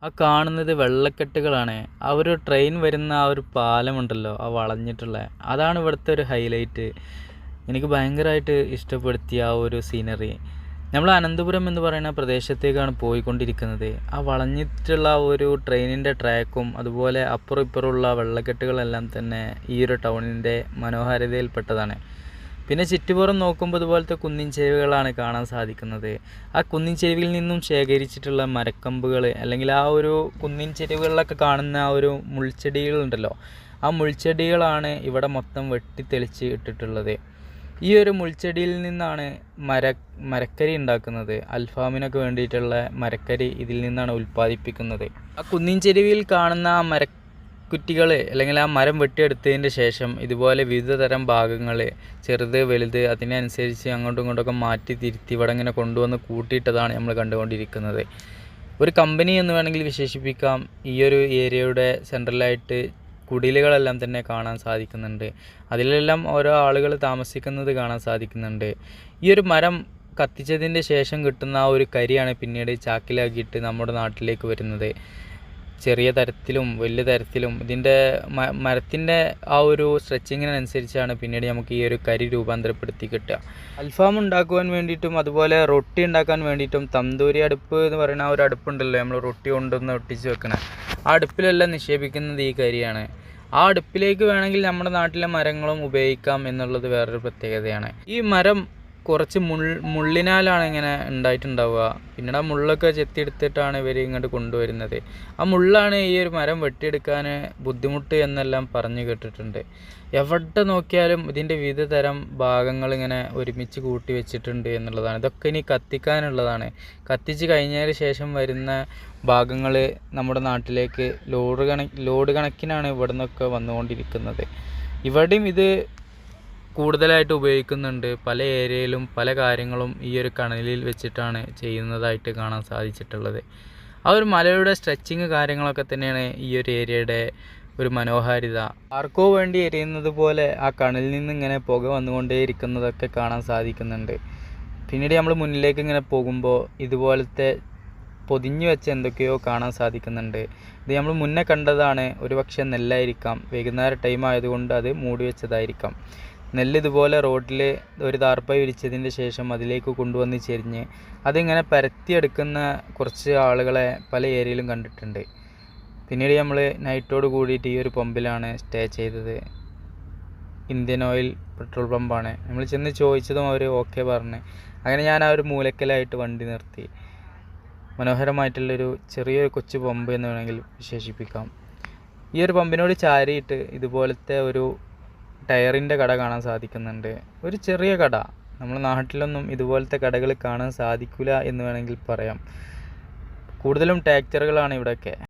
ആ കാണുന്നത് വെള്ളക്കെട്ടുകളാണ്. ആ ഒരു ട്രെയിൻ വരുന്ന ആ ഒരു പാലമുണ്ടല്ലോ, ആ വളഞ്ഞിട്ടുള്ള, അതാണ് ഇവിടുത്തെ ഒരു ഹൈലൈറ്റ്. എനിക്ക് ഭയങ്കരമായിട്ട് ഇഷ്ടപ്പെടുത്തിയ ആ ഒരു സീനറി. നമ്മൾ അനന്തപുരം എന്ന് പറയുന്ന പ്രദേശത്തേക്കാണ് പോയിക്കൊണ്ടിരിക്കുന്നത്. ആ വളഞ്ഞിട്ടുള്ള ആ ഒരു ട്രെയിനിൻ്റെ ട്രാക്കും അതുപോലെ അപ്പുറം ഇപ്പുറമുള്ള വെള്ളക്കെട്ടുകളെല്ലാം തന്നെ ഈ ഒരു ടൗണിൻ്റെ മനോഹാരിതയിൽപ്പെട്ടതാണ്. പിന്നെ ചുറ്റുപുറം നോക്കുമ്പോൾ ഇതുപോലത്തെ കുന്നിൻ ചെരുവുകളാണ് കാണാൻ സാധിക്കുന്നത്. ആ കുന്നിൻ ചെരുവിൽ നിന്നും ശേഖരിച്ചിട്ടുള്ള മരക്കമ്പുകൾ, അല്ലെങ്കിൽ ആ ഒരു കുന്നിൻ ചെരുവുകളിലൊക്കെ കാണുന്ന ആ ഒരു മുൾച്ചെടികളുണ്ടല്ലോ, ആ മുൾച്ചെടികളാണ് ഇവിടെ മൊത്തം വെട്ടിത്തെളിച്ച് ഇട്ടിട്ടുള്ളത്. ഈ ഒരു മുൾച്ചെടിയിൽ നിന്നാണ് മരക്കരി ഉണ്ടാക്കുന്നത്. അൽഫാമിനൊക്കെ വേണ്ടിയിട്ടുള്ള മരക്കരി ഇതിൽ നിന്നാണ് ഉൽപ്പാദിപ്പിക്കുന്നത്. ആ കുന്നിൻ ചെരുവിൽ കാണുന്ന ആ കുറ്റികൾ, അല്ലെങ്കിൽ ആ മരം വെട്ടിയെടുത്തതിൻ്റെ ശേഷം ഇതുപോലെ വിവിധ തരം ഭാഗങ്ങൾ, ചെറുത് വലുത്, അതിനനുസരിച്ച് അങ്ങോട്ടും ഇങ്ങോട്ടൊക്കെ മാറ്റി തിരുത്തി ഇവിടെ ഇങ്ങനെ കൊണ്ടുവന്ന് കൂട്ടിയിട്ടതാണ് നമ്മൾ കണ്ടുകൊണ്ടിരിക്കുന്നത്. ഒരു കമ്പനി എന്ന് വേണമെങ്കിൽ വിശേഷിപ്പിക്കാം. ഈ ഒരു ഏരിയയുടെ സെൻട്രലായിട്ട് കുടിലുകളെല്ലാം തന്നെ കാണാൻ സാധിക്കുന്നുണ്ട്. അതിലെല്ലാം ഓരോ ആളുകൾ താമസിക്കുന്നത് കാണാൻ സാധിക്കുന്നുണ്ട്. ഈ ഒരു മരം കത്തിച്ചതിൻ്റെ ശേഷം കിട്ടുന്ന ആ ഒരു കരിയാണ് പിന്നീട് ചാക്കിലാക്കിയിട്ട് നമ്മുടെ നാട്ടിലേക്ക് വരുന്നത്. ചെറിയ തരത്തിലും വലിയ തരത്തിലും ഇതിൻ്റെ മരത്തിൻ്റെ ആ ഒരു സ്ട്രെച്ചിങ്ങിനനുസരിച്ചാണ് പിന്നീട് നമുക്ക് ഈ ഒരു കരി രൂപാന്തരപ്പെടുത്തി കിട്ടുക. അൽഫാം ഉണ്ടാക്കുവാൻ വേണ്ടിയിട്ടും അതുപോലെ റൊട്ടി ഉണ്ടാക്കാൻ വേണ്ടിയിട്ടും തന്തൂരി അടുപ്പ് എന്ന് പറയുന്ന ആ ഒരു അടുപ്പുണ്ടല്ലോ, നമ്മൾ റൊട്ടി കൊണ്ടുവന്ന് ഒട്ടിച്ച് വെക്കണേ, ആ അടുപ്പിലെല്ലാം നിക്ഷേപിക്കുന്നത് ഈ കരിയാണ്. ആ അടുപ്പിലേക്ക് വേണമെങ്കിൽ നമ്മുടെ നാട്ടിലെ മരങ്ങളും ഉപയോഗിക്കാം എന്നുള്ളത് വേറൊരു പ്രത്യേകതയാണ്. ഈ മരം കുറച്ച് മുള്ളിനാലാണ് ഇങ്ങനെ ഉണ്ടായിട്ടുണ്ടാവുക. പിന്നീട് ആ മുള്ളൊക്കെ ചെത്തിയെടുത്തിട്ടാണ് ഇവർ ഇങ്ങോട്ട് കൊണ്ടുവരുന്നത്. ആ മുള്ളാണ് ഈ ഒരു മരം വെട്ടിയെടുക്കാൻ ബുദ്ധിമുട്ട് എന്നെല്ലാം പറഞ്ഞു കേട്ടിട്ടുണ്ട്. എവിടെ നോക്കിയാലും ഇതിൻ്റെ വിവിധ തരം ഭാഗങ്ങൾ ഇങ്ങനെ ഒരുമിച്ച് കൂട്ടി വെച്ചിട്ടുണ്ട് എന്നുള്ളതാണ്. ഇതൊക്കെ ഇനി കത്തിക്കാനുള്ളതാണ്. കത്തിച്ച് കഴിഞ്ഞതിന് ശേഷം വരുന്ന ഭാഗങ്ങൾ നമ്മുടെ നാട്ടിലേക്ക് ലോഡ് കണക്കിനാണ് ഇവിടെ നിന്നൊക്കെ വന്നുകൊണ്ടിരിക്കുന്നത്. ഇവിടെയും ഇത് കൂടുതലായിട്ട് ഉപയോഗിക്കുന്നുണ്ട്. പല ഏരിയയിലും പല കാര്യങ്ങളും ഈ ഒരു കണലിൽ വെച്ചിട്ടാണ് ചെയ്യുന്നതായിട്ട് കാണാൻ സാധിച്ചിട്ടുള്ളത്. ആ ഒരു മലയുടെ സ്ട്രെച്ചിങ് കാര്യങ്ങളൊക്കെ തന്നെയാണ് ഈ ഒരു ഏരിയയുടെ ഒരു മനോഹാരിത. ആർക്കോ വേണ്ടി എരിയുന്നത് പോലെ ആ കണലിൽ നിന്ന് ഇങ്ങനെ പുക വന്നുകൊണ്ടേയിരിക്കുന്നതൊക്കെ കാണാൻ സാധിക്കുന്നുണ്ട്. പിന്നീട് നമ്മൾ മുന്നിലേക്ക് ഇങ്ങനെ പോകുമ്പോൾ ഇതുപോലത്തെ പൊതിഞ്ഞു വെച്ച് എന്തൊക്കെയോ കാണാൻ സാധിക്കുന്നുണ്ട്. ഇത് നമ്മൾ മുന്നേ കണ്ടതാണ്. ഒരുപക്ഷെ നെല്ലായിരിക്കാം. വൈകുന്നേര ടൈം ആയതുകൊണ്ട് അത് മൂടി വെച്ചതായിരിക്കാം. നെല്ല് ഇതുപോലെ റോഡിൽ ഒരു താർപ്പായി വിരിച്ചതിൻ്റെ ശേഷം അതിലേക്ക് കൊണ്ടുവന്ന് ചെരിഞ്ഞ് അതിങ്ങനെ പരത്തിയെടുക്കുന്ന കുറച്ച് ആളുകളെ പല ഏരിയയിലും കണ്ടിട്ടുണ്ട്. പിന്നീട് നമ്മൾ നൈറ്റോട് കൂടിയിട്ട് ഈ ഒരു പമ്പിലാണ് സ്റ്റേ ചെയ്തത്. ഇന്ത്യൻ ഓയിൽ പെട്രോൾ പമ്പാണ്. നമ്മൾ ചെന്ന് ചോദിച്ചതും അവർ ഓക്കെ പറഞ്ഞ്. അങ്ങനെ ഞാൻ ആ ഒരു മൂലക്കലായിട്ട് വണ്ടി നിർത്തി. മനോഹരമായിട്ടുള്ളൊരു ചെറിയൊരു കൊച്ചു പമ്പ് എന്ന് വേണമെങ്കിൽ വിശേഷിപ്പിക്കാം. ഈ ഒരു പമ്പിനോട് ചാരിയിട്ട് ഇതുപോലത്തെ ഒരു ടയറിൻ്റെ കട കാണാൻ സാധിക്കുന്നുണ്ട്. ഒരു ചെറിയ കട. നമ്മുടെ നാട്ടിലൊന്നും ഇതുപോലത്തെ കടകൾ കാണാൻ സാധിക്കില്ല എന്ന് വേണമെങ്കിൽ പറയാം. കൂടുതലും ട്രാക്ടറുകളാണ് ഇവിടെയൊക്കെ.